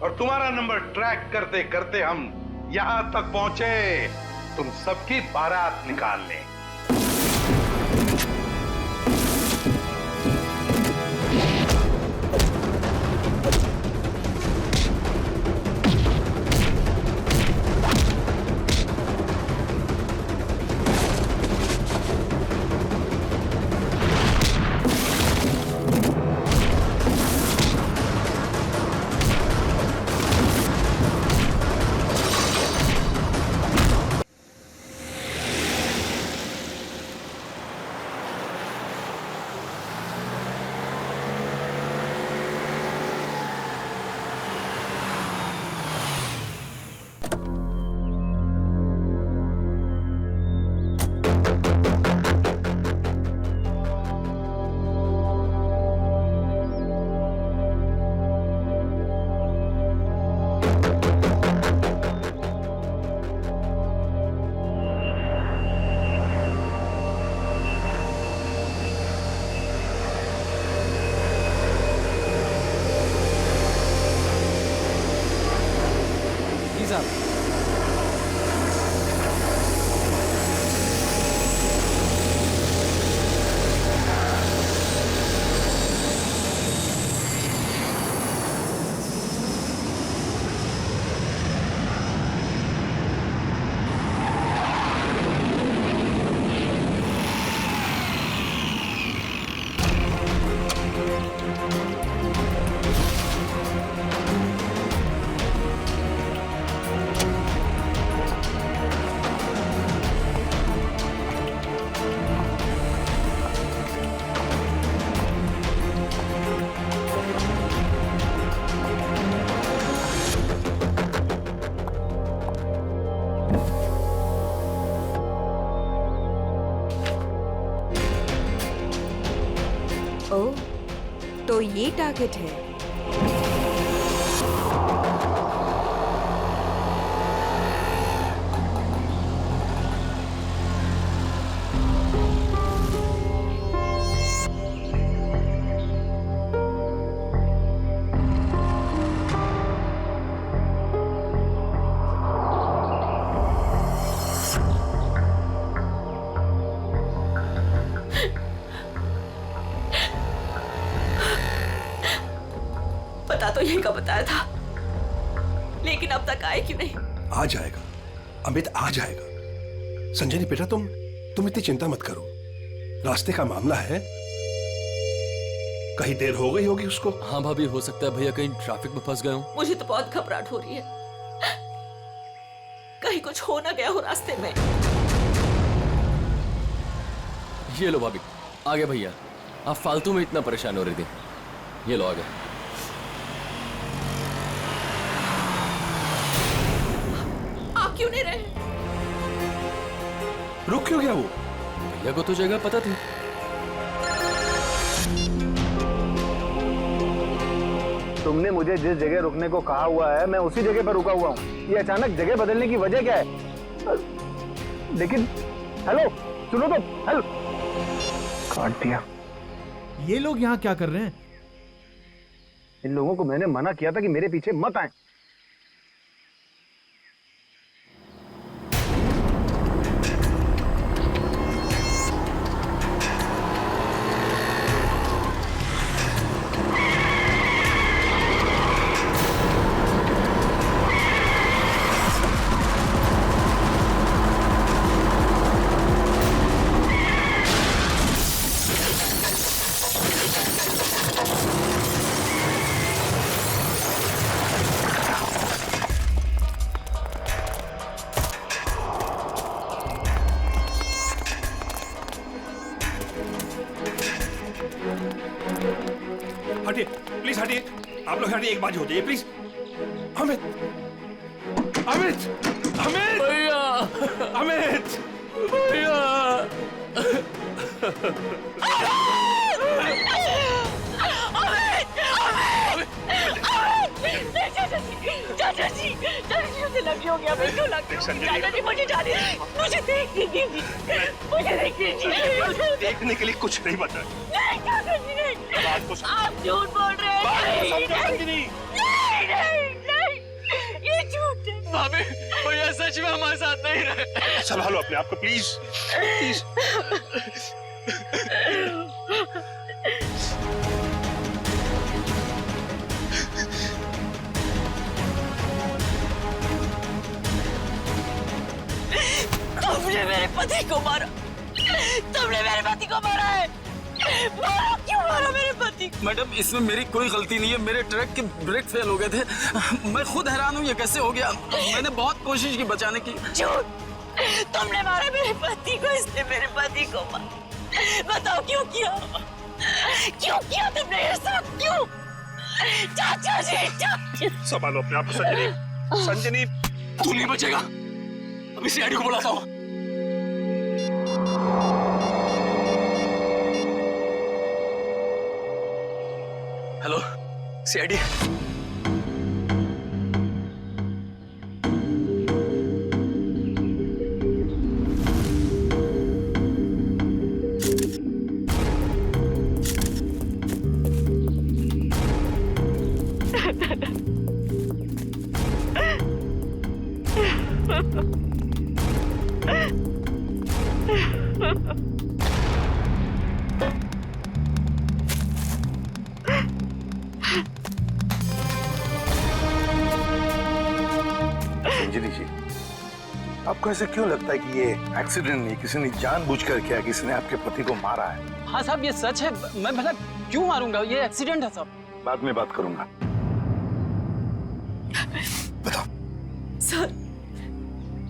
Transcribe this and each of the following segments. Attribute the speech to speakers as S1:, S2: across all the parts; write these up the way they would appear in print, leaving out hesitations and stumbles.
S1: और तुम्हारा number track करते करते हम यहां तक पहुंचे, तुम सबकी बारात निकालने।
S2: ओह, तो ये टारगेट है।
S3: पता तो यही का बताया था, लेकिन अब तक आए क्यों नहीं?
S4: आ जाएगा अमित, आ जाएगा। संजनी बेटा, तुम इतनी चिंता मत करो, रास्ते का मामला है, कहीं देर हो गई होगी उसको।
S5: हाँ भाभी, हो सकता है भैया कहीं ट्रैफिक में फंस गए हो।
S3: मुझे तो बहुत घबराहट हो रही है, कहीं कुछ हो ना गया हो रास्ते में।
S5: ये लो भाभी, आ गए भैया। आप फालतू में इतना परेशान हो रही थी, ये लो आ गए।
S3: आप क्यों नहीं रहे?
S4: रुक क्यों गया वो?
S5: भैया को तो जगह पता थी।
S6: तुमने मुझे जिस जगह रुकने को कहा हुआ है, मैं उसी जगह पर रुका हुआ हूँ। ये अचानक जगह बदलने की वजह क्या है? लेकिन हेलो, सुनो तो, हेलो। काट दिया।
S7: ये लोग यहाँ क्या कर रहे हैं?
S6: इन लोगों को मैंने मना किया था कि मेरे पीछे मत आए।
S4: हटिए प्लीज, हटिए आप लोग, हटिए, एक बाजी हो जाइए प्लीज। अमित, अमित, अमित,
S5: भैया,
S4: अमित,
S5: भैया।
S3: चाचा जी, मुझे लगी हो गया, मैं क्यों लगी हो? चाचा जी, मुझे जाने, मुझे देखने दीजिए, मुझे देखने दीजिए।
S4: देखने के लिए कुछ नहीं बता।
S3: नहीं चाचा जी, नहीं,
S4: बात को
S3: आप झूठ बोल रहे हैं।
S4: बात को समझो संजनी।
S3: नहीं, नहीं,
S8: सच में हमारे साथ नहीं रहे।
S4: संभालो अपने आप को प्लीज प्लीज।
S3: तुमने मेरे पति को मारा, तुमने मेरे पति को मारा है। मारा, क्यों मारा मेरे पति को?
S8: मैडम इसमें मेरी कोई गलती नहीं है, मेरे ट्रक के ब्रेक फेल हो गए थे। मैं खुद हैरान हूँ ये कैसे हो गया। मैंने बहुत कोशिश की बचाने की।
S3: झूठ, तुमने मारा मेरे पति को, इसने मेरे पति को मारा। बताओ क्यों किया? क्यों किया तुमने ये सब? क्यों? चाचा जी, चाचा।
S4: संभालो अपने आप को संजनी। संजनी
S8: तू नहीं बचेगा, अभी सीआईडी को बुलाता हूँ। Hello CID.
S1: संजनी जी, आपको ऐसे क्यों लगता है कि ये एक्सीडेंट नहीं, किसी ने जानबूझकर किया, किसी ने आपके पति को मारा है?
S8: हाँ साहब ये सच है, मैं भला क्यों मारूंगा, ये एक्सीडेंट है साहब।
S1: बाद में बात करूंगा। बताओ।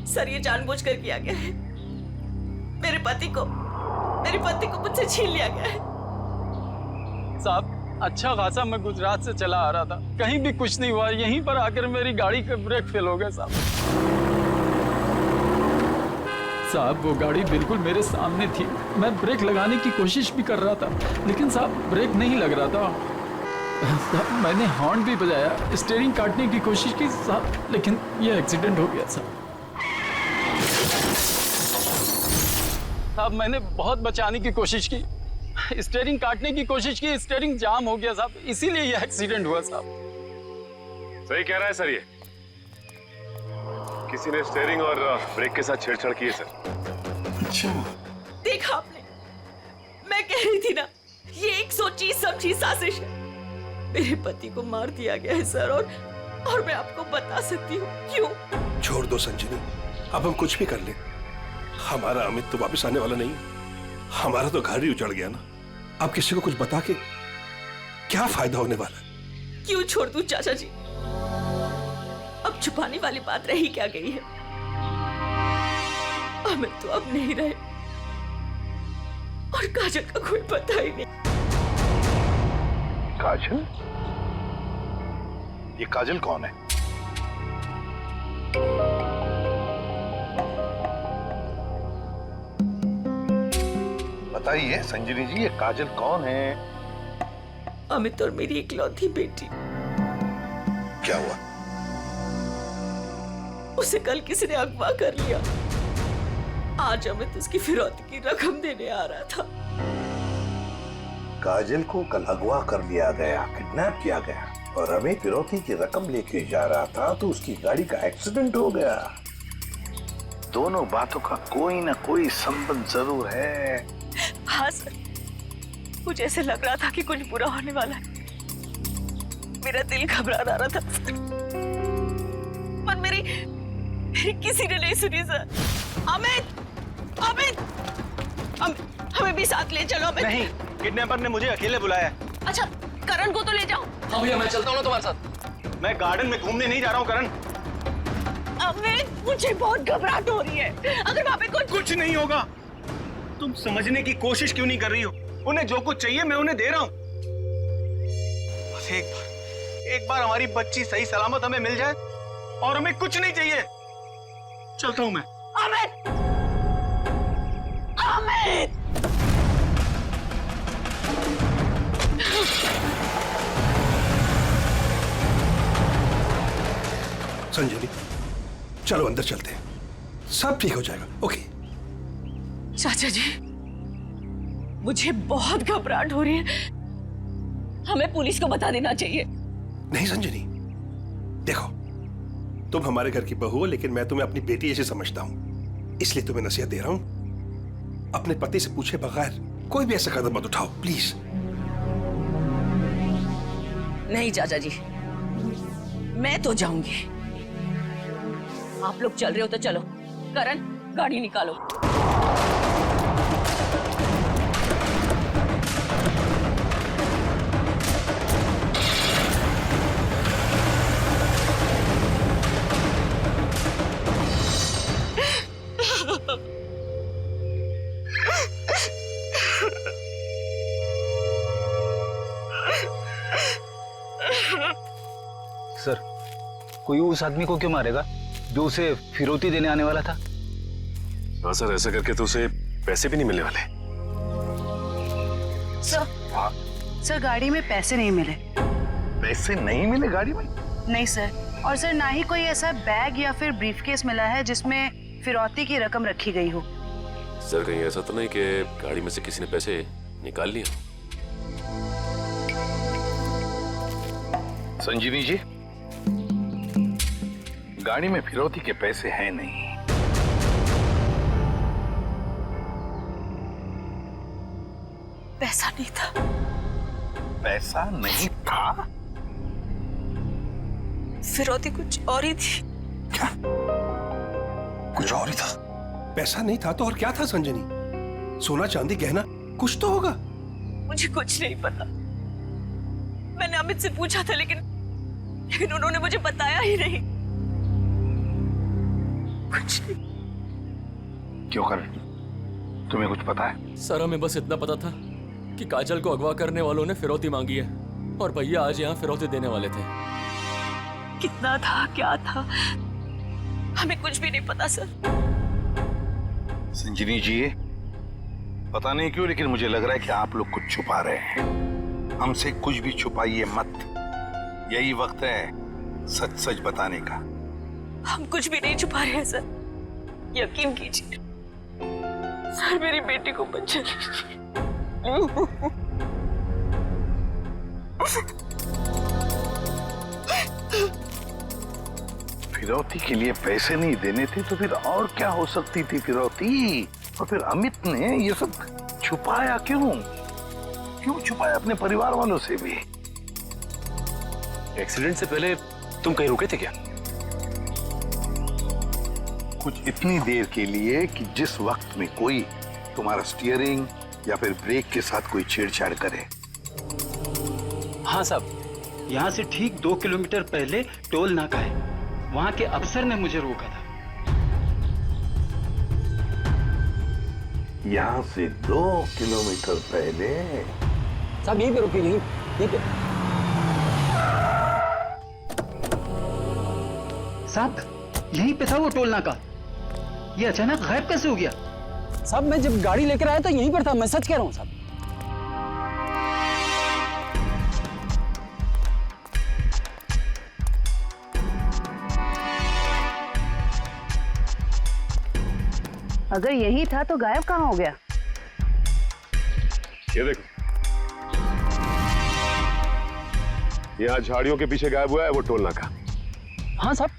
S3: सर ये जानबूझकर किया गया है। मेरे पति को मुझसे छीन लिया गया है।
S8: साहब अच्छा खासा मैं गुजरात से चला आ रहा था, कहीं भी कुछ नहीं हुआ, यहीं पर आकर मेरी गाड़ी का ब्रेक फेल हो गया साहब। साहब वो गाड़ी बिल्कुल मेरे सामने थी, मैं ब्रेक लगाने की कोशिश भी कर रहा था, लेकिन साहब ब्रेक नहीं लग रहा था। साहब मैंने हॉर्न भी बजाया, स्टीयरिंग काटने की कोशिश की साहब, लेकिन ये एक्सीडेंट हो गया साहब। साहब मैंने बहुत बचाने की कोशिश की, स्टीयरिंग काटने की कोशिश की, स्टीयरिंग जाम हो गया साहब, इसीलिए ये एक्सीडेंट हुआ साहब।
S9: सही कह रहा है सर, ये किसी ने स्टीयरिंग और ब्रेक के साथ छेड़छाड़ की है सर।
S1: अच्छा,
S3: देखा आपने, मैं कह रही थी ना, ये एक सोची समझी साजिश है। मेरे पति को मार दिया गया है सर, और मैं आपको बता सकती हूँ क्यों।
S4: छोड़ दो संजनी, अब हम कुछ भी कर ले, हमारा अमित तो वापस आने वाला नहीं, हमारा तो घर ही उजड़ गया ना। अब किसी को कुछ बता के क्या फायदा होने वाला है?
S3: क्यों छोड़ दूं चाचा जी, अब छुपाने वाली बात रही क्या गई है। अमित तो अब नहीं रहे, और काजल का कोई पता ही नहीं।
S1: काजल? ये काजल कौन है? बताइए संजनी जी, ये काजल कौन है?
S3: अमित और मेरी इकलौती बेटी।
S1: क्या हुआ?
S3: उसे कल किसी ने अगवा कर लिया, आज अमित उसकी फिरौती की रकम देने आ रहा था।
S1: काजल को कल अगवा कर लिया गया, किडनैप किया गया, और अमित फिरौती की रकम लेके जा रहा था तो उसकी गाड़ी का एक्सीडेंट हो गया। दोनों बातों का कोई ना कोई संबंध जरूर है।
S3: हाँ सर, मुझे ऐसे लग रहा था कि कुछ बुरा होने वाला है। मेरा दिल घबरा रहा था सर, पर मेरी किसी ने नहीं सुनी सर। अमित, अमित, हमें भी साथ ले चलो। अमित
S8: नहीं, किडनैपर ने मुझे अकेले बुलाया।
S3: अच्छा, करण को तो ले जाओ।
S8: हाँ भैया मैं चलता हूँ ना तुम्हारे साथ। मैं गार्डन में घूमने नहीं जा रहा हूँ करण।
S3: अमित मुझे बहुत घबराहट हो रही है, अगर वहाँ पे
S8: कुछ नहीं होगा। तुम समझने की कोशिश क्यों नहीं कर रही हो? उन्हें जो कुछ चाहिए मैं उन्हें दे रहा हूँ। बस एक बार हमारी बच्ची सही सलामत हमें मिल जाए, और हमें कुछ नहीं चाहिए। चलता हूँ मैं।
S3: अमित, अमित।
S4: संजनी चलो अंदर चलते हैं, सब ठीक हो जाएगा। ओके
S3: चाचा जी, मुझे बहुत घबराहट हो रही है, हमें पुलिस को बता देना चाहिए।
S4: नहीं संजनी, देखो तुम हमारे घर की बहू हो, लेकिन मैं तुम्हें अपनी बेटी ऐसे समझता हूँ, इसलिए तुम्हें नसीहत दे रहा हूँ, अपने पति से पूछे बगैर कोई भी ऐसा कदम मत उठाओ, प्लीज।
S3: नहीं चाचा जी, मैं तो जाऊंगी। आप लोग चल रहे हो तो चलो। करण, गाड़ी निकालो।
S6: सर, कोई उस आदमी को क्यों मारेगा जो उसे फिरौती देने आने वाला था?
S9: हाँ सर, ऐसा करके तो उसे पैसे भी नहीं मिलने वाले।
S10: सर गाड़ी में पैसे नहीं मिले।
S1: पैसे नहीं मिले गाड़ी में?
S10: नहीं सर, और सर ना ही कोई ऐसा बैग या फिर ब्रीफकेस मिला है जिसमें फिरौती की रकम रखी गई हो।
S9: सर कहीं ऐसा तो नहीं कि गाड़ी में से किसी ने पैसे निकाल लिए?
S1: संजीवी जी, गाड़ी में फिरौती के पैसे हैं नहीं।
S3: पैसा नहीं था।
S1: पैसा नहीं था?
S3: फिरौती कुछ और ही थी।
S1: क्या? कुछ और ही था?
S4: पैसा नहीं था तो और क्या था संजनी? सोना चांदी गहना कुछ तो होगा।
S3: मुझे कुछ नहीं पता। मैंने अमित से पूछा था, लेकिन उन्होंने मुझे बताया ही नहीं। कुछ नहीं।
S1: क्यों कर? तुम्हें कुछ पता है?
S5: सर हमें बस इतना पता था कि काजल को अगवा करने वालों ने फिरौती मांगी है और भैया आज यहाँ फिरौती देने वाले थे।
S3: कितना था, क्या था, हमें कुछ भी नहीं पता सर।
S1: संजीवी जी, पता नहीं क्यों लेकिन मुझे लग रहा है कि आप लोग कुछ छुपा रहे हैं। हमसे कुछ भी छुपाइए मत। यही वक्त है सच सच बताने का।
S3: हम कुछ भी नहीं छुपा रहे हैं सर, यकीन कीजिए। सर मेरी बेटी को बचा लीजिए।
S1: फिरौती के लिए पैसे नहीं देने थे तो फिर और क्या हो सकती थी फिरौती? और फिर अमित ने ये सब छुपाया क्यों? क्यों छुपाया अपने परिवार वालों से भी?
S9: एक्सीडेंट से पहले तुम कहीं रुके थे क्या?
S1: कुछ इतनी देर के लिए कि जिस वक्त में कोई तुम्हारा स्टीयरिंग या फिर ब्रेक के साथ कोई छेड़छाड़ करे।
S6: हाँ साहब, यहाँ से ठीक 2 किलोमीटर पहले टोल नाका है, वहाँ के अफसर ने मुझे रोका था।
S1: यहाँ से 2 किलोमीटर पहले?
S6: साहब यहीं पे रुकी, यहीं पे। साहब यहीं पे था वो टोल नाका, ये अचानक गायब कैसे हो गया? साहब मैं जब गाड़ी लेकर आया था यहीं पर था, मैं सच कह रहा हूँ साहब।
S10: अगर यही था तो गायब कहाँ हो गया?
S9: ये देखो, यहाँ झाड़ियों के पीछे गायब हुआ है वो टोल नाका।
S6: हाँ साहब,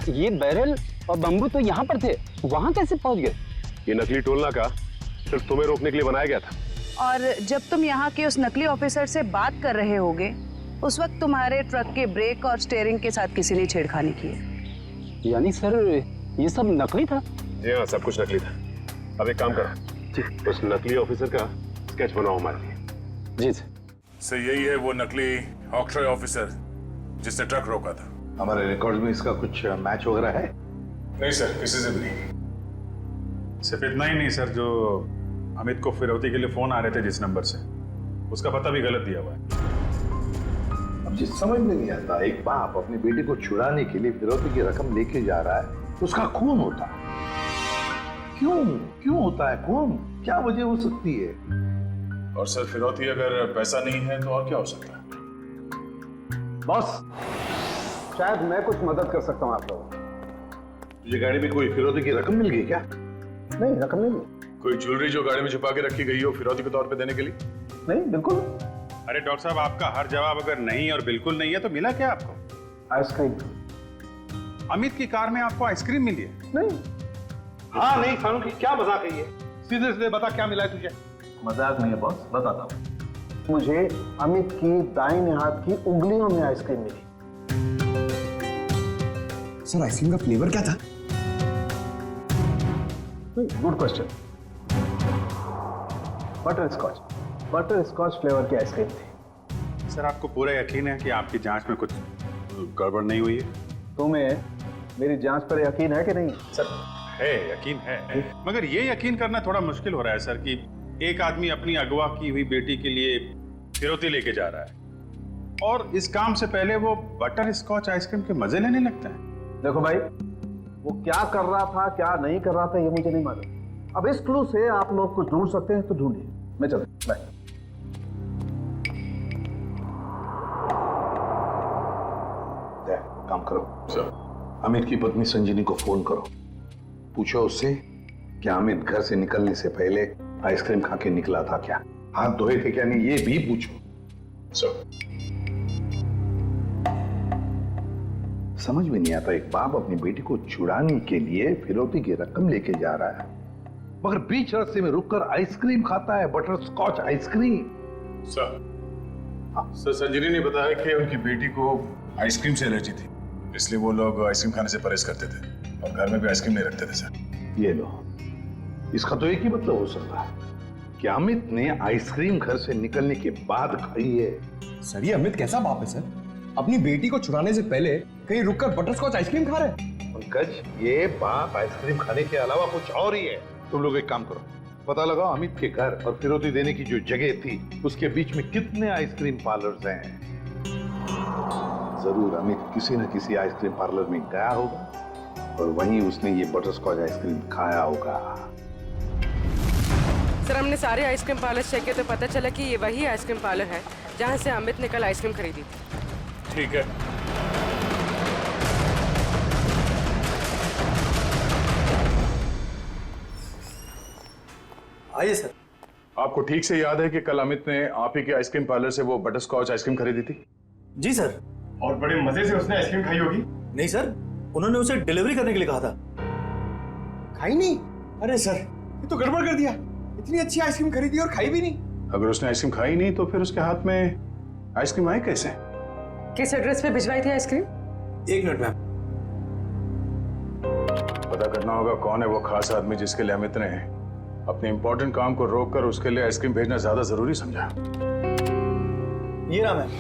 S6: ये बैरल और बम्बू तो यहाँ पर थे, वहाँ कैसे पहुँच गए?
S9: ये नकली टोल नाका सिर्फ तुम्हें रोकने के लिए बनाया गया था।
S10: और जब तुम यहाँ के उस नकली ऑफिसर से बात कर रहे होगे, उस वक्त तुम्हारे ट्रक के ब्रेक और स्टीयरिंग के साथ किसी ने छेड़खानी की है।
S6: यानी सर ये सब नकली था?
S9: जी हाँ, सब कुछ नकली था। अब एक काम करो, उस नकली ऑफिसर का स्केच बनाओ हमारे लिए।
S6: जी
S11: सर, यही है वो नकली ऑक्ट्रॉय ऑफिसर जिसने ट्रक रोका था।
S1: हमारे रिकॉर्ड में इसका कुछ मैच वगैरह है?
S11: नहीं सर, किसी से भी नहीं। सिर्फ इतना ही नहीं सर, जो अमित को फिरौती के लिए फोन आ रहे थे जिस नंबर से, उसका पता भी गलत दिया हुआ है।
S1: अब जिस समझ में नहीं आता, एक बाप अपनी बेटी को छुड़ाने के लिए फिरौती की रकम लेके जा रहा है, उसका खून होता है। क्यों होता है खून? क्या वजह हो सकती है?
S11: और सर फिरौती अगर पैसा नहीं है तो और क्या हो सकता है?
S6: बॉस, शायद मैं कुछ मदद कर सकता हूँ आप लोगों।
S1: तुझे गाड़ी में कोई फिरौती की रकम मिल गई क्या?
S6: नहीं, रकम नहीं मिली।
S11: कोई ज्वेलरी जो गाड़ी में छुपा के रखी गई हो फिरौती के तौर पे देने के लिए?
S6: नहीं, बिल्कुल।
S11: अरे डॉक्टर साहब, आपका हर जवाब अगर नहीं और बिल्कुल नहीं है तो मिला क्या आपको?
S6: आइसक्रीम।
S11: अमित की कार में आपको आइसक्रीम मिली है?
S6: नहीं।
S4: हाँ नहीं फारूकी, क्या मजाक है ये? सीधे सीधे बता क्या मिला है तुझे?
S6: मजाक नहीं है बॉस, बताता हूँ। मुझे अमित की दाहिने हाथ की उंगलियों में आइसक्रीम मिली।
S7: सर आइसक्रीम का फ्लेवर क्या था?
S6: Good question. Butterscotch flavour की आइसक्रीम थी।
S11: सर आपको पूरा यकीन है कि आपकी जांच में कुछ गड़बड़ नहीं हुई है?
S6: तुम्हें मेरी जांच पर यकीन है कि नहीं?
S11: सर है, यकीन है, मगर ये यकीन करना थोड़ा मुश्किल हो रहा है सर कि एक आदमी अपनी अगवा की हुई बेटी के लिए फिरौती लेके जा रहा है और इस काम से पहले वो बटर स्कॉच आइसक्रीम के मजे लेने लगता है।
S6: देखो भाई, वो क्या कर रहा था क्या नहीं कर रहा था ये मुझे नहीं मालूम। अब इस क्लू से आप लोग कुछ ढूंढ सकते हैं तो ढूंढिए। मैं चलता बाय।
S1: काम करो
S11: सर,
S1: अमित की पत्नी संजीनी को फोन करो, पूछो उससे कि अमित घर से निकलने से पहले आइसक्रीम खा के निकला था क्या, हाथ धोए थे क्या नहीं, ये भी पूछो।
S11: सर
S1: समझ में नहीं आता, एक बाप अपनी बेटी को छुड़ाने के लिए फिरौती की रकम लेके जा रहा है मगर बीच रास्ते में रुककर आइसक्रीम खाता है, बटर स्कॉच आइसक्रीम।
S11: सर संजीनी ने बताया कि उनकी बेटी को आइसक्रीम से एलर्जी थी, इसलिए वो लोग आइसक्रीम खाने से परहेज करते थे और घर में भी आइसक्रीम नहीं रखते थे। सर
S1: ये लो, इसका तो एक ही मतलब हो सकता है कि अमित ने आइसक्रीम घर से निकलने के बाद खाई है।
S7: सर ये अमित कैसा बाप है सर? अपनी बेटी को छुड़ाने से पहले कहीं रुककर बटरस्कॉच आइसक्रीम खा रहे हैं।
S1: पंकज, ये बाप आइसक्रीम खाने के अलावा कुछ और ही है। तुम लोग एक काम करो, पता लगाओ अमित के घर और फिरौती देने की जो जगह थी उसके बीच में कितने आइसक्रीम पार्लर्स हैं। जरूर अमित किसी न किसी आइसक्रीम पार्लर में गया होगा और वहीं उसने ये बटरस्कॉच आइसक्रीम खाया होगा।
S2: सर हमने सारे आइसक्रीम पार्लर चेक किए तो पता चला कि ये वही आइसक्रीम पार्लर है जहाँ से अमित ने कल आइसक्रीम खरीदी थी।
S11: ठीक है,
S7: आइए सर।
S11: आपको ठीक से याद है कि कल अमित ने आप ही के आइसक्रीम पार्लर से वो बटर स्कॉच आइसक्रीम खरीदी थी?
S7: जी सर।
S11: और बड़े मजे से उसने आइसक्रीम खाई होगी?
S7: नहीं सर, उन्होंने उसे डिलीवरी करने के लिए कहा था। खाई नहीं? अरे सर ये तो गड़बड़ कर दिया, इतनी अच्छी आइसक्रीम खरीदी और खाई भी नहीं।
S11: अगर उसने आइसक्रीम खाई नहीं तो फिर उसके हाथ में आइसक्रीम आई कैसे?
S2: किस एड्रेस पे भिजवाई थी आइसक्रीम?
S7: एक मिनट मैम।
S11: पता करना होगा कौन है वो खास आदमी जिसके लिए अमित ने अपने इंपॉर्टेंट काम को रोककर उसके लिए आइसक्रीम भेजना ज्यादा जरूरी समझा।
S7: ये रहा मैम।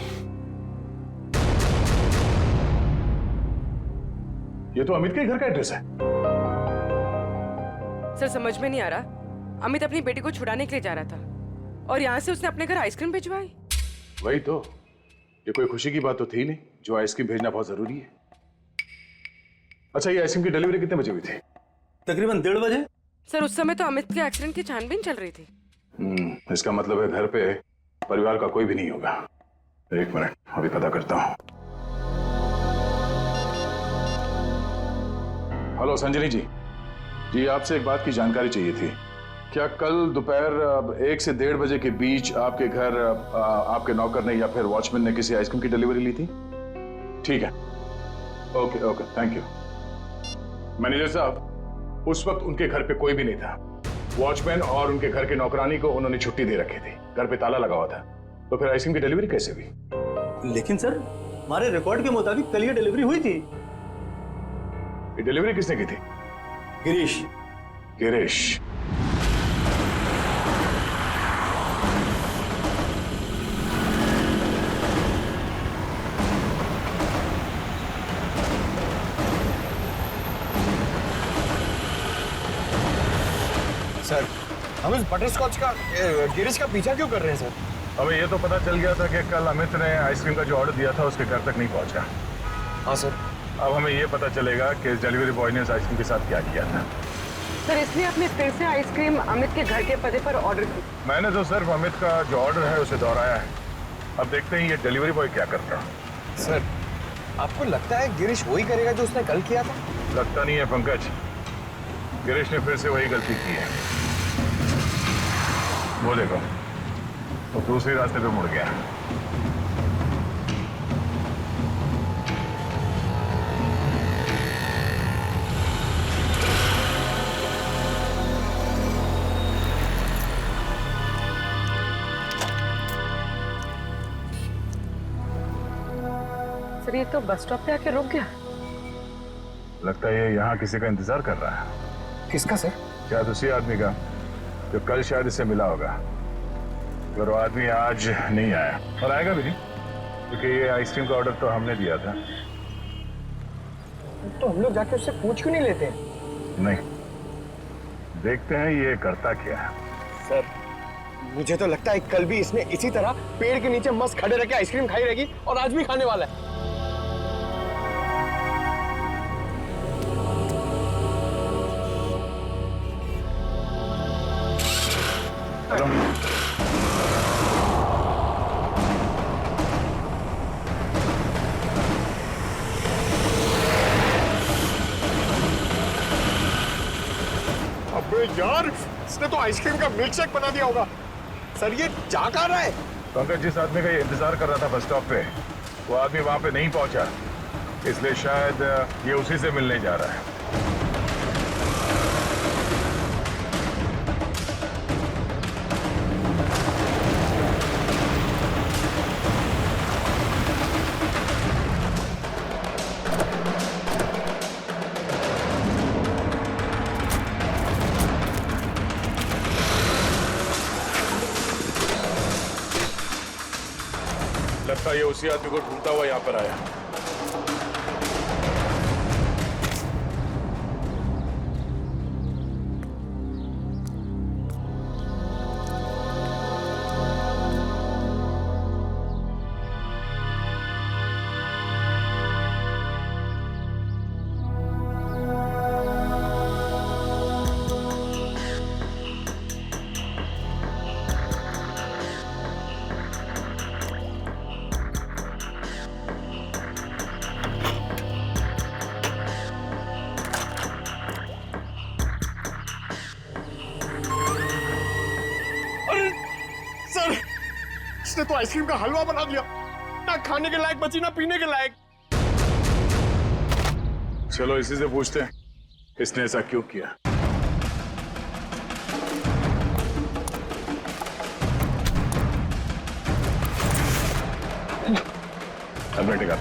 S11: ये तो अमित के घर का एड्रेस है।
S2: सर समझ में नहीं आ रहा, अमित अपनी बेटी को छुड़ाने के लिए जा रहा था और यहाँ से उसने अपने घर आइसक्रीम भिजवाई।
S11: वही तो, ये कोई खुशी की बात तो थी नहीं जो आइसक्रीम भेजना बहुत जरूरी है। अच्छा, ये आइसक्रीम की डिलीवरी कितने बजे हुई थी?
S7: तकरीबन 1:30 बजे।
S2: सर उस समय तो अमित के एक्सीडेंट की छानबीन चल रही थी।
S11: इसका मतलब है घर पे परिवार का कोई भी नहीं होगा। एक मिनट, अभी पता करता हूँ। हेलो संजनी जी, जी आपसे एक बात की जानकारी चाहिए थी। क्या कल दोपहर 1 से 1:30 बजे के बीच आपके घर आपके नौकर ने या फिर वॉचमैन ने किसी आइसक्रीम की डिलीवरी ली थी? ठीक है, okay okay, thank you. Manager साहब, उस वक्त उनके घर पे कोई भी नहीं था। वॉचमैन और उनके घर के नौकरानी को उन्होंने छुट्टी दे रखी थी, घर पे ताला लगा हुआ था। तो फिर आइसक्रीम की डिलीवरी कैसे हुई?
S7: लेकिन सर हमारे रिकॉर्ड के मुताबिक कल ये डिलीवरी हुई थी।
S11: ये डिलीवरी किसने की थी?
S7: गिरीश।
S11: गिरीश।
S7: सर हम इस बटरस्कॉच का गिरीश का पीछा क्यों कर रहे हैं सर?
S11: हमें ये तो पता चल गया था कि कल अमित ने आइसक्रीम का जो ऑर्डर दिया था उसके घर तक नहीं पहुंचा।
S7: हाँ सर।
S11: अब हमें ये पता चलेगा कि इस डिलीवरी बॉय ने इस आइसक्रीम के साथ क्या किया था।
S2: सर इसलिए आपने फिर से आइसक्रीम अमित के घर के पते पर ऑर्डर की?
S11: मैंने तो सिर्फ अमित का जो ऑर्डर है उसे दोहराया है। अब देखते हैं ये डिलीवरी बॉय क्या करता है।
S7: सर आपको लगता है गिरीश वही करेगा जो उसने कल किया था?
S11: लगता नहीं है पंकज, गिरीश ने फिर से वही गलती की है। वो देखो, तो दूसरे रास्ते पे मुड़ गया।
S2: ये तो बस स्टॉप पे आके रुक गया।
S11: लगता है ये यहाँ किसी का इंतजार कर रहा है।
S7: किसका सर?
S11: शायद उसी आदमी का जो कल शायद इससे मिला होगा, पर वो आदमी आज नहीं आया और आएगा भी नहीं, क्योंकि ये आइसक्रीम का ऑर्डर तो हमने दिया था।
S7: तो हम लोग जाके उससे पूछ क्यों नहीं लेते?
S11: नहीं, देखते हैं ये करता क्या है।
S7: सर मुझे तो लगता है कल भी इसने इसी तरह पेड़ के नीचे मस्त खड़े रह के आइसक्रीम खाई रहेगी और आज भी खाने वाला है। अबे यार, इसने तो आइसक्रीम का मिल्क शेक बना दिया होगा। सर ये जा कहाँ रहा है?
S11: पंकज, जिस आदमी का ये इंतजार कर रहा था बस स्टॉप पे, वो आदमी वहां पे नहीं पहुंचा, इसलिए शायद ये उसी से मिलने जा रहा है। लगता है ये उसी आदमी को ढूंढता हुआ यहाँ पर आया।
S7: सर इसने तो आइसक्रीम का हलवा बना दिया, ना खाने के लायक बची ना पीने के लायक।
S11: चलो इसी से पूछते हैं इसने ऐसा क्यों किया। अब बैठेगा।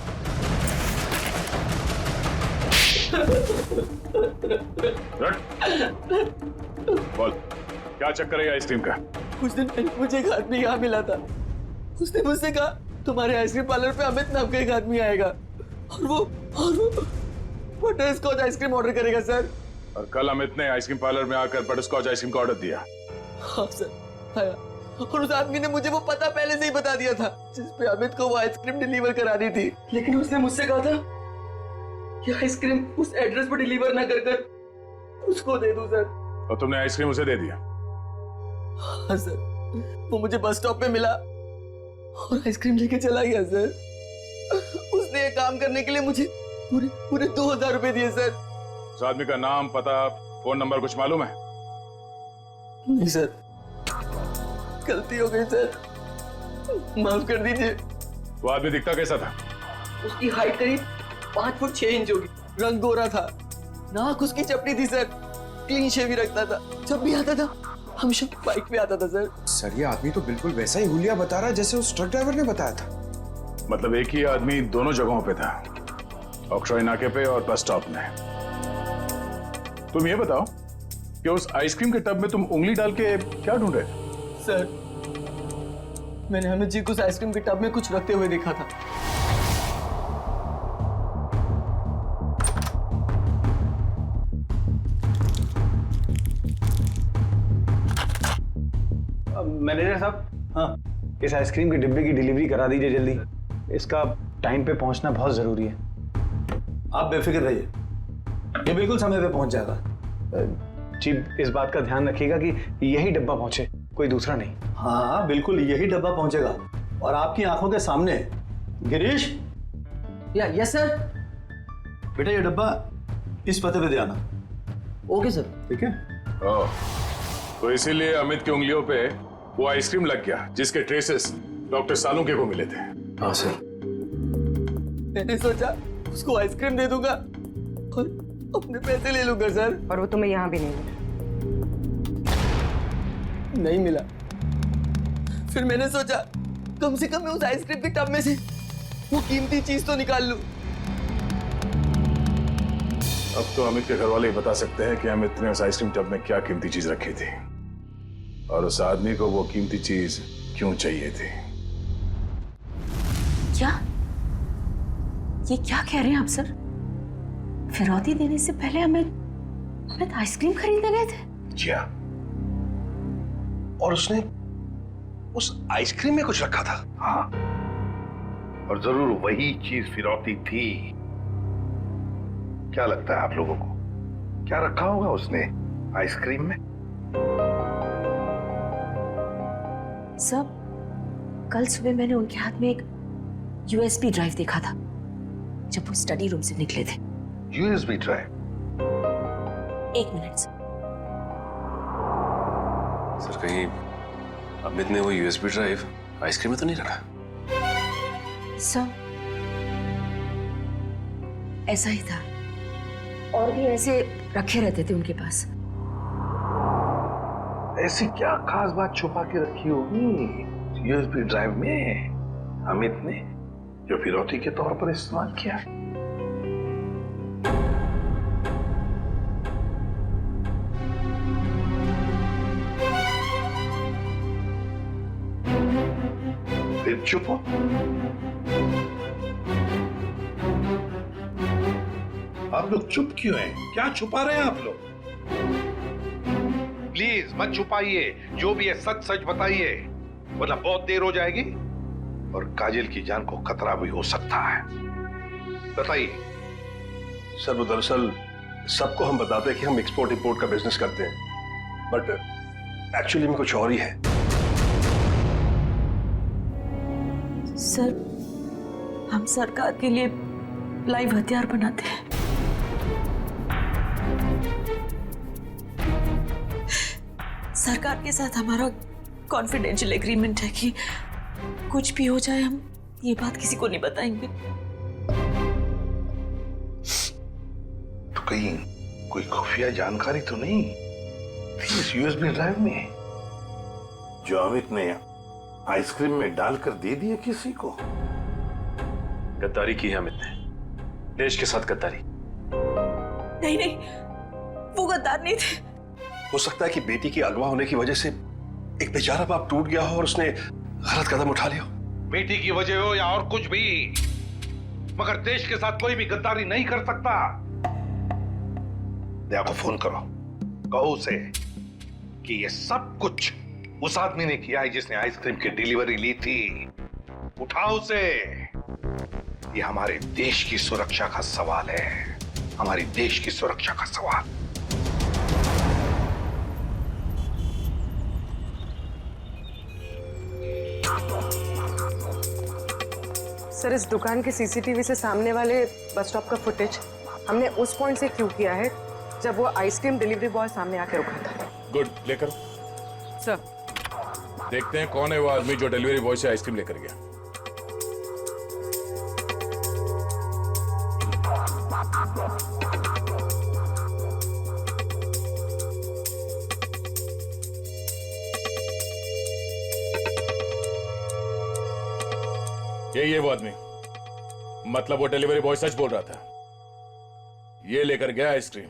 S11: बोल, क्या चक्कर है आइसक्रीम का?
S12: कुछ दिन पहले मुझे एक आदमी यहाँ मिला था। उसने मुझसे कहा तुम्हारे आइसक्रीम पार्लर पे अमित नाम का एक आदमी आएगा और वो बटर स्कॉच आइसक्रीम ऑर्डर करेगा सर।
S11: और कल अमित ने आइसक्रीम पार्लर में आकर बटर स्कॉच आइसक्रीम का ऑर्डर दिया।
S12: हाँ सर आया, और उस आदमी ने मुझे वो पता पहले से ही बता दिया था जिस पे अमित को वो आइसक्रीम डिलीवर करानी थी। लेकिन उसने मुझसे कहा था कि आइसक्रीम उस एड्रेस पर डिलीवर ना कर उसको दे दूं सर।
S11: और तुमने आइसक्रीम उसे दे दिया?
S12: हाँ सर, वो मुझे बस स्टॉप पे मिला और आइसक्रीम लेके चला गया सर। उसने ये काम करने के लिए मुझे पूरे 2000 रुपए दिए सर।
S11: उस आदमी का नाम, पता, फोन नंबर कुछ मालूम है?
S12: नहीं सर, गलती हो गई सर, माफ कर दीजिए।
S11: वो आदमी दिखता कैसा था?
S12: उसकी हाइट करीब 5 फुट 6 इंच होगी, रंग गोरा था, नाक उसकी चपटी थी सर, क्लीन शेव ही रखता था, जब भी आता था हमेशा बाइक पे आता था सर।
S7: सर ये आदमी तो बिल्कुल वैसा ही हुलिया बता रहा है जैसे उस ट्रक ड्राइवर ने बताया था।
S11: मतलब एक ही आदमी दोनों जगहों पे था, ऑक्ट्रॉय नाके पे और बस स्टॉप में। तुम ये बताओ कि उस आइसक्रीम के टब में तुम उंगली डाल के क्या ढूंढ रहे थे?
S12: सर मैंने अमित जी को उस आइसक्रीम के टब में कुछ रखते हुए देखा था।
S6: मैनेजर साहब, हाँ इस आइसक्रीम के डिब्बे की डिलीवरी करा दीजिए जल्दी, इसका टाइम पे पहुंचना बहुत जरूरी है।
S7: आप बेफिक्र रहिए, ये बिल्कुल समय पे पहुंच जाएगा।
S6: जी इस बात का ध्यान रखिएगा कि यही डब्बा पहुंचे, कोई दूसरा नहीं।
S7: हाँ बिल्कुल यही डब्बा पहुंचेगा और आपकी आंखों के सामने। Girish,
S12: yes sir.
S7: बेटा ये डब्बा इस पते पे दे आना।
S12: Okay sir.
S7: ठीक है।
S11: तो इसीलिए अमित की उंगलियों पे वो आइसक्रीम लग गया जिसके ट्रेसेस डॉक्टर सालुंके को मिले थे।
S7: हाँ सर।
S12: मैंने सोचा उसको आइसक्रीम दे दूंगा और अपने पैसे ले लूंगा सर।
S2: और वो तुम्हें यहाँ भी नहीं मिला।
S12: नहीं मिला। फिर मैंने सोचा कम से कम मैं उस आइसक्रीम के टब में से वो कीमती चीज तो निकाल लूं।
S11: अब तो अमित के घर वाले ही बता सकते हैं कि अमित ने उस आइसक्रीम टब में क्या कीमती चीज रखी थी और उस आदमी को वो कीमती चीज क्यों चाहिए थी।
S3: क्या ये क्या कह रहे हैं आप सर? फिरौती देने से पहले हमें आइसक्रीम खरीदने गए थे?
S4: जी हाँ। और उसने उस आइसक्रीम में कुछ रखा था।
S1: हाँ, और जरूर वही चीज फिरौती थी। क्या लगता है आप लोगों को, क्या रखा होगा उसने आइसक्रीम में?
S3: सब कल सुबह मैंने उनके हाथ में एक यूएसबी ड्राइव देखा था जब वो स्टडी रूम से निकले थे।
S1: USB drive?
S3: एक मिनट
S9: सर, कहीं अमित ने वो यूएसबी ड्राइव आइसक्रीम में तो नहीं रखा?
S3: सर ऐसा ही था, और भी ऐसे रखे रहते थे उनके पास।
S1: ऐसी क्या खास बात छुपा के रखी होगी यूएसबी ड्राइव में अमित ने, जो फिरौती के तौर पर इस्तेमाल किया? फिर चुप हो। आप लोग चुप क्यों हैं? क्या छुपा रहे हैं आप लोग? प्लीज मत छुपाइए, जो भी है सच सच बताइए, वरना बहुत देर हो जाएगी और काजल की जान को खतरा भी हो सकता है। बताइए।
S4: सर, वो दरअसल सबको हम बताते हैं कि हम एक्सपोर्ट इंपोर्ट का बिजनेस करते हैं, बट एक्चुअली में कुछ और ही है।
S3: सर, हम सरकार के लिए लाइव हथियार बनाते हैं। सरकार के साथ हमारा कॉन्फिडेंशियल एग्रीमेंट है कि कुछ भी हो जाए हम ये बात किसी को नहीं बताएंगे।
S1: तो कहीं कोई खुफिया जानकारी तो नहीं थी इस यूएसबी ड्राइव में जो अमित ने आइसक्रीम में डालकर दे दिया किसी को?
S9: गद्दारी की है अमित ने, देश के साथ गद्दारी।
S3: नहीं नहीं, वो गद्दार नहीं थे।
S4: हो सकता है कि बेटी के अगवा होने की वजह से एक बेचारा बाप टूट गया हो और उसने गलत कदम उठा लिया।
S1: बेटी की वजह हो या और कुछ भी, मगर देश के साथ कोई भी गद्दारी नहीं कर सकता। दया को फोन करो, कहो उसे कि ये सब कुछ उस आदमी ने किया है जिसने आइसक्रीम की डिलीवरी ली थी। उठाओ उसे। ये हमारे देश की सुरक्षा का सवाल है, हमारी देश की सुरक्षा का सवाल।
S2: सर, इस दुकान के सीसीटीवी से सामने वाले बस स्टॉप का फुटेज हमने उस पॉइंट से क्यू किया है जब वो आइसक्रीम डिलीवरी बॉय सामने आके रुका था।
S13: गुड, लेकर
S2: सर।
S13: देखते हैं कौन है वो आदमी जो डिलीवरी बॉय से आइसक्रीम लेकर गया। यही है वो आदमी, मतलब वो डिलीवरी बॉय सच बोल रहा था, ये लेकर गया आइसक्रीम।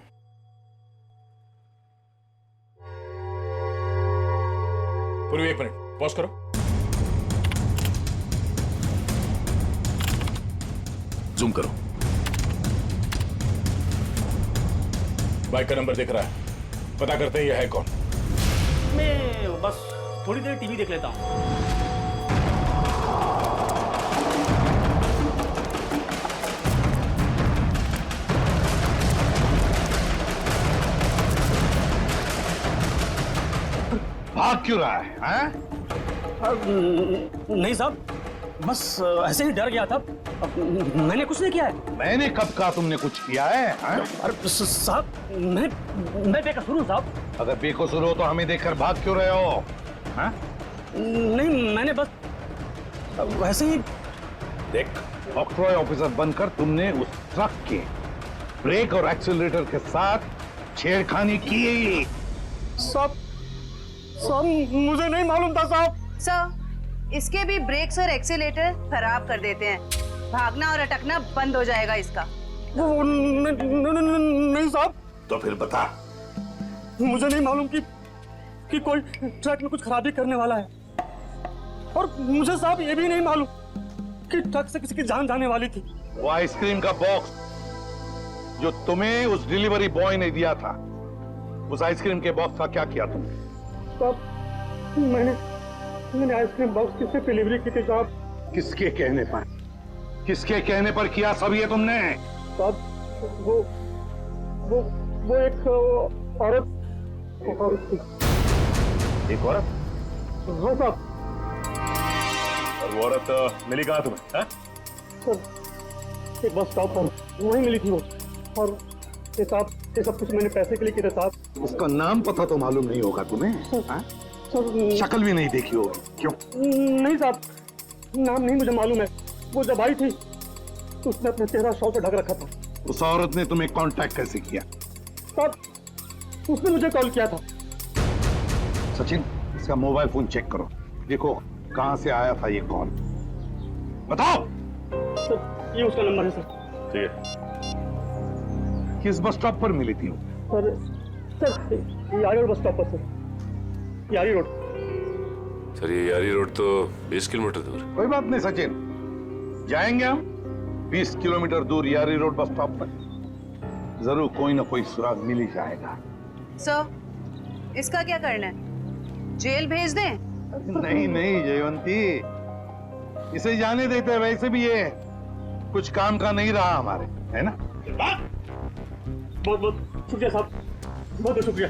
S13: पूरी एक मिनट पॉज करो। जूम करो। बाइक का नंबर दिख रहा है, पता करते हैं ये है कौन।
S14: मैं बस थोड़ी देर टीवी देख लेता हूं।
S1: भाग क्यों रहा है?
S14: नहीं साहब, बस ऐसे ही डर गया था। मैंने कुछ नहीं किया है।
S1: मैंने कब कहा तुमने कुछ किया है?
S14: अरे साहब, मैं बेकसूर हूँ साहब।
S1: अगर बेकसूर हो तो हमें देखकर भाग क्यों रहे हो?
S14: नहीं, मैंने बस वैसे ही।
S1: देख, ऑक्ट्रॉय ऑफिसर बनकर तुमने उस ट्रक के ब्रेक और एक्सीलरेटर के साथ छेड़खानी की।
S14: साहब मुझे नहीं मालूम था साहब।
S10: सर, इसके भी ब्रेक्स और एक्सीलेटर खराब कर देते हैं। भागना और अटकना बंद हो जाएगा इसका।
S7: नहीं साहब।
S1: तो फिर बता।
S7: मुझे नहीं मालूम कि कोई ट्रक में कुछ खराबी करने वाला है, और मुझे साहब ये भी नहीं मालूम कि ट्रक से किसी की जान जाने वाली थी।
S1: वो आइसक्रीम का बॉक्स जो तुम्हें उस डिलीवरी बॉय ने दिया था, उस आइसक्रीम के बॉक्स का क्या किया तुमने?
S7: साहब मैंने आइसक्रीम बॉक्स किससे डिलीवरी की थी साहब?
S1: किसके कहने पर? किसके कहने पर किया सब ये तुमने?
S7: साहब वो एक औरत थी।
S9: एक औरत?
S7: हाँ साहब।
S9: और वो औरत मिली कहाँ तुम्हें?
S7: सर एक बस स्टॉप पर वहीं मिली थी वो, और ये साहब ये सब कुछ मैंने पैसे के लिए किया साहब।
S1: उसका नाम पता तो मालूम नहीं होगा तुम्हें?
S7: सर
S1: शक्ल भी नहीं देखी होगी। क्यों?
S7: नहीं साहब, नाम नहीं मुझे मालूम है। वो जब आई थी तो उसने अपना चेहरा शॉल से ढक रखा था।
S1: उस औरत ने तुम्हें कांटेक्ट कैसे किया?
S7: साहब उसने मुझे कॉल किया था।
S1: सचिन, इसका मोबाइल फोन चेक करो, देखो कहां से आया था ये कॉल। बताओ।
S7: सर ये उसका नंबर है सर।
S9: ठीक है।
S1: किस बस स्टॉप पर मिली थी वो?
S7: सर यारी रोड बस स्टॉप पर सर। यारी रोड।
S13: सर ये यारी रोड तो 20 किलोमीटर दूर।
S1: कोई बात नहीं सचिन, जाएंगे हम 20 किलोमीटर दूर यारी रोड बस स्टॉप पर। जरूर कोई ना कोई सुराग मिल ही जाएगा।
S10: सर इसका क्या करना है? जेल भेज दें?
S1: नहीं नहीं जयवंती, इसे जाने देते हैं। वैसे भी ये कुछ काम का नहीं रहा हमारे, है ना?
S7: बहुत बहुत शुक्रिया साहब, बहुत बहुत शुक्रिया।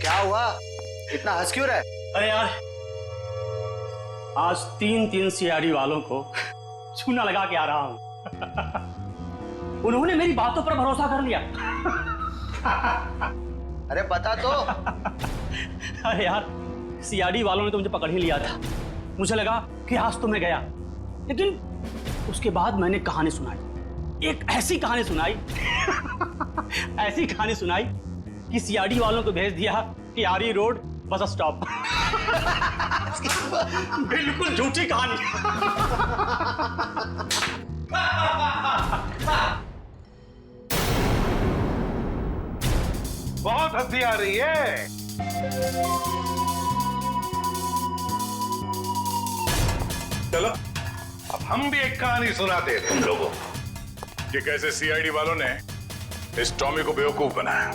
S6: क्या हुआ? इतना हंस क्यों रहा है?
S14: अरे यार, आज 3 सीआरडी वालों को चूना लगा के आ रहा हूं। उन्होंने मेरी बातों पर भरोसा कर लिया।
S6: अरे बता तो।
S14: अरे यार, सीआरडी वालों ने तो मुझे पकड़ ही लिया था। मुझे लगा कि आज तो मैं गया, लेकिन उसके बाद मैंने कहानी सुनाई। एक ऐसी कहानी सुनाई ऐसी कहानी सुनाई कि सीआरडी वालों को भेज दिया कि यारी रोड बस स्टॉप। बिल्कुल झूठी कहानी।
S1: बहुत हंसी आ रही है। चलो अब हम भी एक कहानी सुनाते हैं तुम लोगों को
S9: कि कैसे सीआईडी वालों ने इस टॉमी को बेवकूफ बनाया।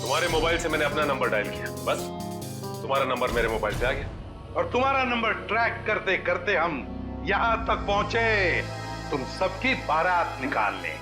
S9: तुम्हारे मोबाइल से मैंने अपना नंबर डायल किया, बस तुम्हारा नंबर मेरे मोबाइल से आ गया।
S1: और तुम्हारा नंबर ट्रैक करते करते हम यहां तक पहुंचे, तुम सबकी बारात निकालने।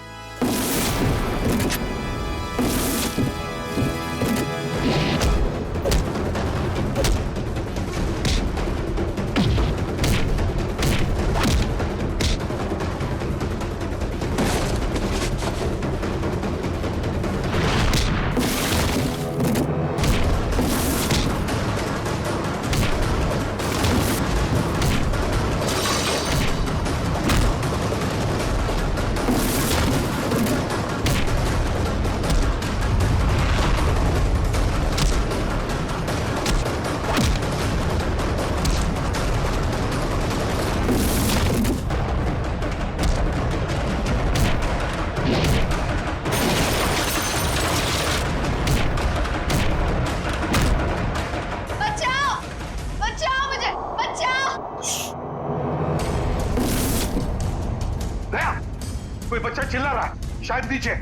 S1: कोई बच्चा चिल्ला रहा है, शायद नीचे।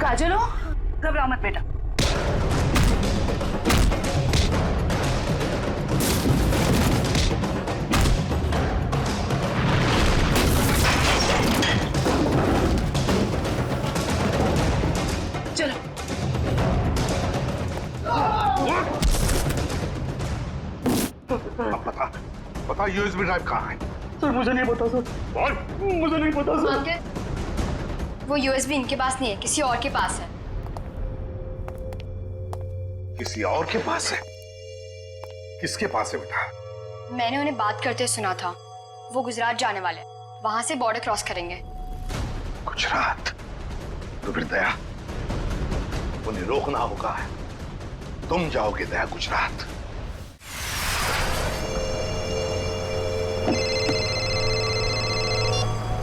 S10: काजल हो, घबराओ मत बेटा। चलो।
S1: बता यूएसबी ड्राइव कहाँ है?
S7: सर मुझे नहीं पता सर।
S1: बोल।
S7: मुझे नहीं पता सर।
S15: अंकल, वो यूएसबी इनके पास नहीं है, किसी और के पास है।
S1: किसी और के पास है? किसके पास है बेटा?
S15: मैंने उन्हें बात करते सुना था। वो गुजरात जाने वाले हैं, वहां से बॉर्डर क्रॉस करेंगे।
S1: गुजरात? तो फिर दया, उन्हें रोकना होगा। तुम जाओगे दया गुजरात।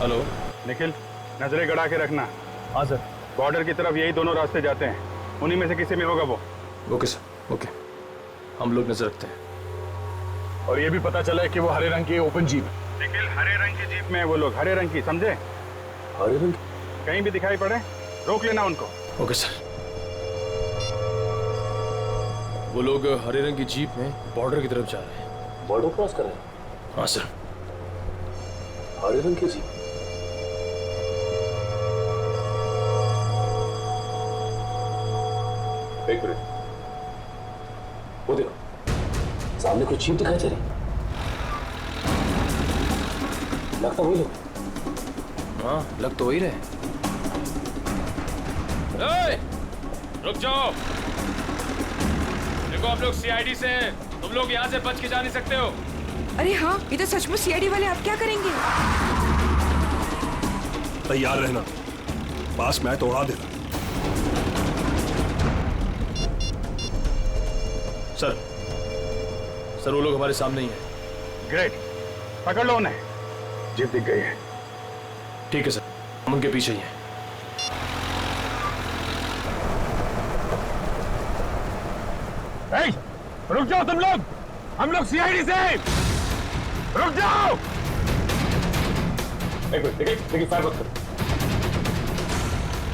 S6: हेलो निखिल, नजरें गड़ा के रखना। हाँ सर। बॉर्डर की तरफ यही दोनों रास्ते जाते हैं, उन्हीं में से किसी में होगा वो।
S5: ओके सर, ओके, हम लोग नजर रखते हैं।
S6: और ये भी पता चला है कि वो हरे रंग की ओपन जीप। निखिल, हरे रंग की जीप में वो लोग, हरे रंग की, समझे?
S5: हरे रंग?
S6: कहीं भी दिखाई पड़े रोक लेना उनको।
S5: Okay sir. वो लोग हरे रंग की जीप में बॉर्डर की तरफ जा रहे हैं।
S13: बॉर्डर क्रॉस कर रहे हैं?
S5: हाँ सर।
S13: हरे रंग की जीप? एक मिनट, वो देखो, सामने कोई जीप दिखाई दे रही। लगता वही लोग।
S5: हाँ, लग तो वही रहे।
S13: रुक जाओ। देखो आप लोग सीआईडी से हैं, तुम लोग यहाँ से बच के जा नहीं सकते हो।
S2: अरे हाँ, ये तो सचमुच सीआईडी वाले। आप क्या करेंगे?
S4: तैयार रहना, पास मैं तो उड़ा देना।
S5: सर वो लोग हमारे सामने ही हैं।
S6: ग्रेट, पकड़ लो उन्हें। जीप दिख गई है।
S5: ठीक है सर, हम उनके पीछे ही हैं।
S6: रुक जाओ तुम लोग, हम लोग सीआईडी से। रुक जाओ।
S13: एक मिनट, देखिए फायर मत करो।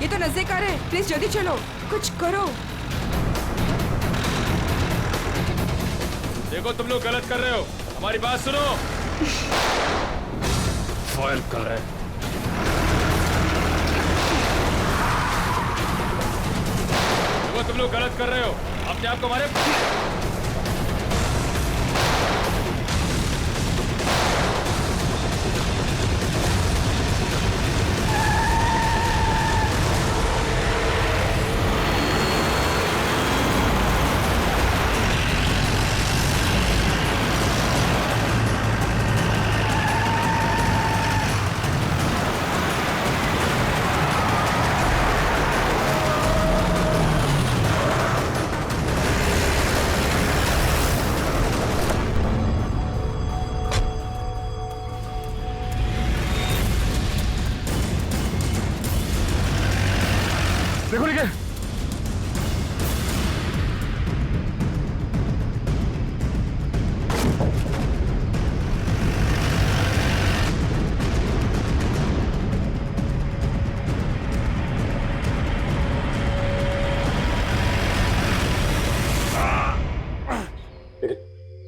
S2: ये तो नजदीक आ रहे हैं, प्लीज जल्दी चलो, कुछ करो।
S13: देखो तुम लोग गलत कर रहे हो, हमारी बात सुनो।
S5: फायर कर रहे हैं।
S13: देखो तुम लोग गलत कर रहे हो, अपने आप को हमारे।
S6: देखो निखिल,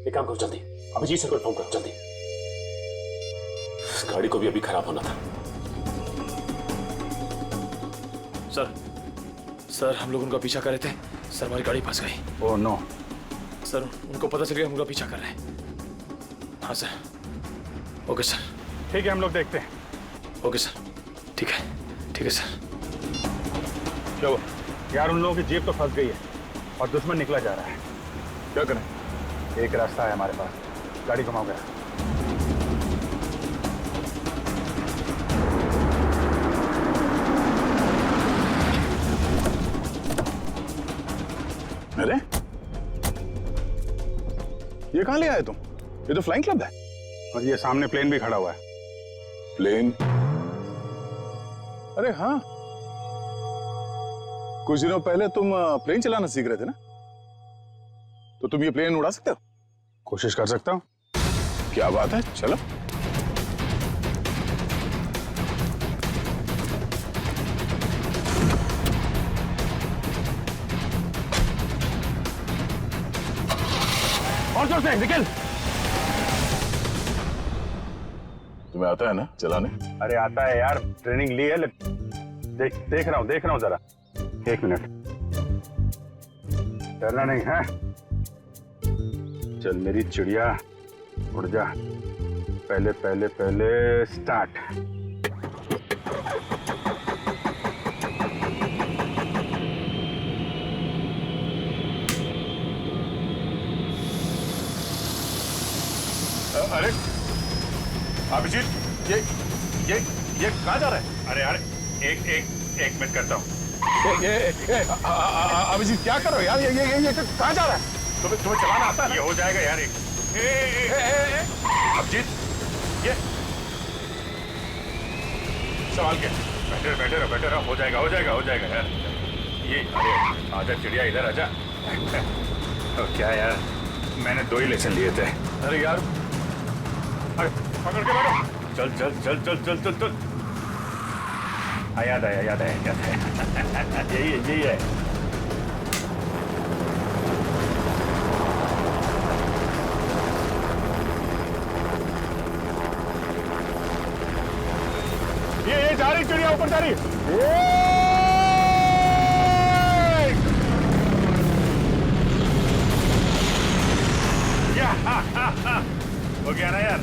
S13: एक काम करो जल्दी, अभिजीत सर को फोन करो जल्दी। इस गाड़ी को भी अभी खराब होना था।
S5: सर हम लोग उनका पीछा कर रहे थे, सर हमारी गाड़ी फंस गई।
S6: Oh no.
S5: सर उनको पता चल गया हम उनका पीछा कर रहे हैं। हाँ सर। Okay sir.
S6: ठीक है, हम लोग देखते हैं।
S5: ओके सर, ठीक है सर।
S6: चलो यार, उन लोगों की जीप तो फंस गई है और दुश्मन निकला जा रहा है। क्या करें? एक रास्ता है हमारे पास, गाड़ी घुमाओ गया।
S11: अरे ये कहां ले आए तुम? ये तो फ्लाइंग क्लब है।
S6: और ये सामने प्लेन भी खड़ा हुआ है।
S11: प्लेन? अरे हाँ, कुछ दिनों पहले तुम प्लेन चलाना सीख रहे थे ना, तो तुम ये प्लेन उड़ा सकते हो?
S6: कोशिश कर सकता हूँ।
S11: क्या बात है, चलो। जोर से निकल। तुम्हें आता है ना चलाने?
S6: अरे आता है यार, ट्रेनिंग ली है। देख रहा हूँ जरा। 1 मिनट, डरना नहीं है। चल मेरी चिड़िया, उड़ जा। पहले पहले पहले स्टार्ट।
S11: अरे अभिजीत, ये कहाँ जा रहा है?
S9: अरे यार एक मिनट करता हूँ।
S11: अभिजीत क्या कर रहे हो यार? ये कहाँ जा रहा है? तुम्हें चलाना आता है ना?
S9: ये हो जाएगा यार।
S11: अभिजीत, ये
S9: सवाल क्या? बैठे रहो, हो जाएगा यार। ये अरे आजा चिड़िया, इधर आजा। क्या यार, मैंने 2 ही लेसन लिए थे।
S11: अरे यार,
S9: अरे पकड़ के बैठो। चल। याद आया। यही है।
S11: ये जा रही चिड़िया, ऊपर जा रही।
S9: हो गया ना यार।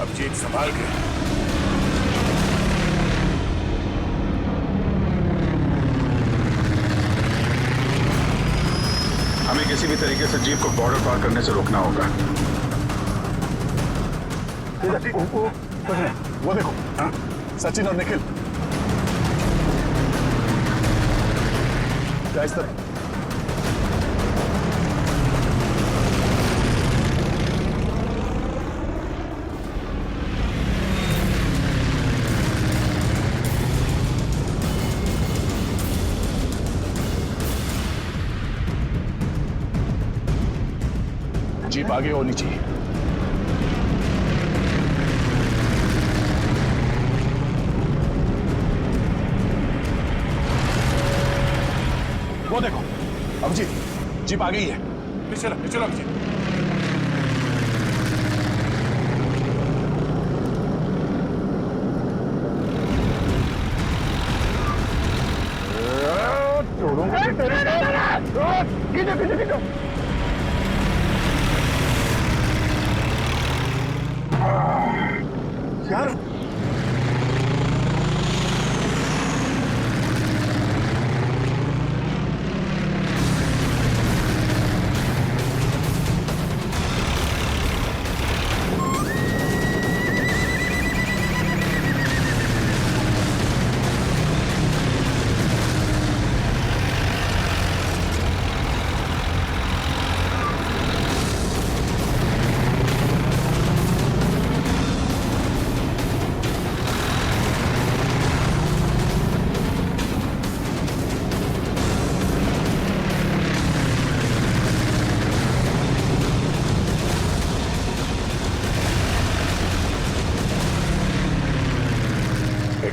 S11: अभिजीत संभाल के। हमें किसी भी तरीके से जीप को बॉर्डर पार करने से रोकना होगा। वो देखो, हाँ, सचिन और निखिल। क्या इस तरह? जीप आगे होनी चाहिए। वो देखो अभिजीत, जीप आ गई है। चलो अभिजीत। यार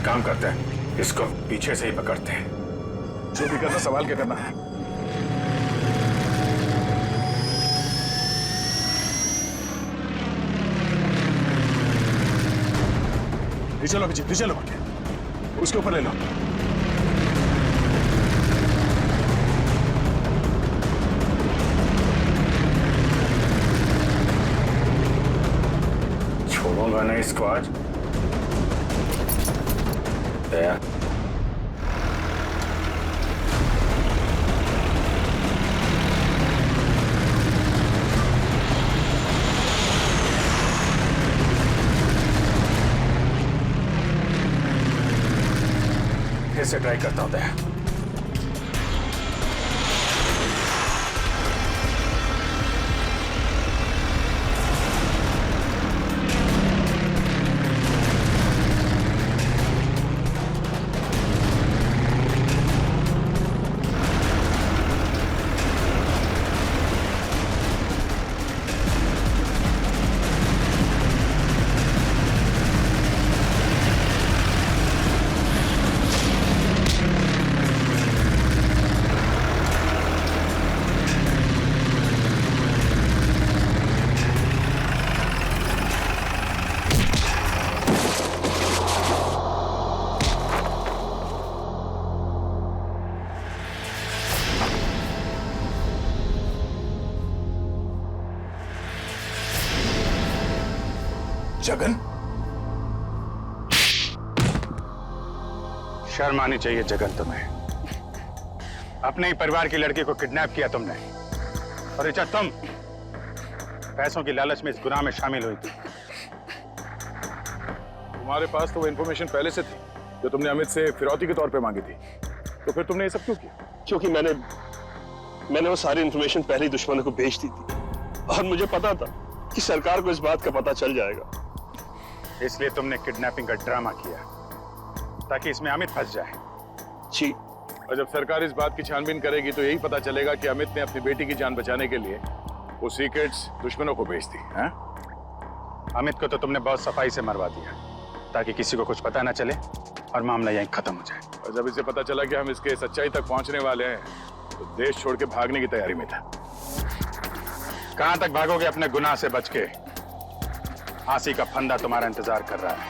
S9: काम करते हैं, इसको पीछे से ही पकड़ते हैं।
S11: जो भी करना संभाल के करना है। चलो अभिजीत, चलो उसके ऊपर ले लो।
S9: छोड़ूंगा नहीं इसको आज। दया, फिर से ट्राई करता हूं। दया,
S11: जगन?
S9: शर्म आनी चाहिए जगन तुम्हें। अपने ही परिवार की लड़की को किडनैप किया तुमने, और ऋचा तुम पैसों की लालच में इस गुनाह में शामिल हुई थी।
S11: तुम्हारे पास तो वो इन्फॉर्मेशन पहले से थी जो तुमने अमित से फिरौती के तौर पे मांगी थी, तो फिर तुमने ये सब क्यों किया?
S4: क्योंकि मैंने वो सारी इन्फॉर्मेशन पहले ही दुश्मनों को भेज दी थी, और मुझे पता था कि सरकार को इस बात का पता चल जाएगा।
S9: इसलिए तुमने किडनैपिंग का ड्रामा किया ताकि इसमें अमित फंस जाए।
S11: जी। और जब सरकार इस बात की छानबीन करेगी तो यही पता चलेगा कि अमित ने अपनी बेटी की जान बचाने के लिए वो सीक्रेट्स दुश्मनों को भेज दी।
S9: अमित को तो तुमने बहुत सफाई से मरवा दिया ताकि किसी को कुछ पता ना चले और मामला यहीं खत्म हो जाए।
S11: और जब इसे पता चला कि हम इसके सच्चाई तक पहुंचने वाले हैं तो देश छोड़ के भागने की तैयारी में था।
S9: कहां तक भागोगे अपने गुनाह से बच के? फांसी का फंदा तुम्हारा इंतजार कर रहा है।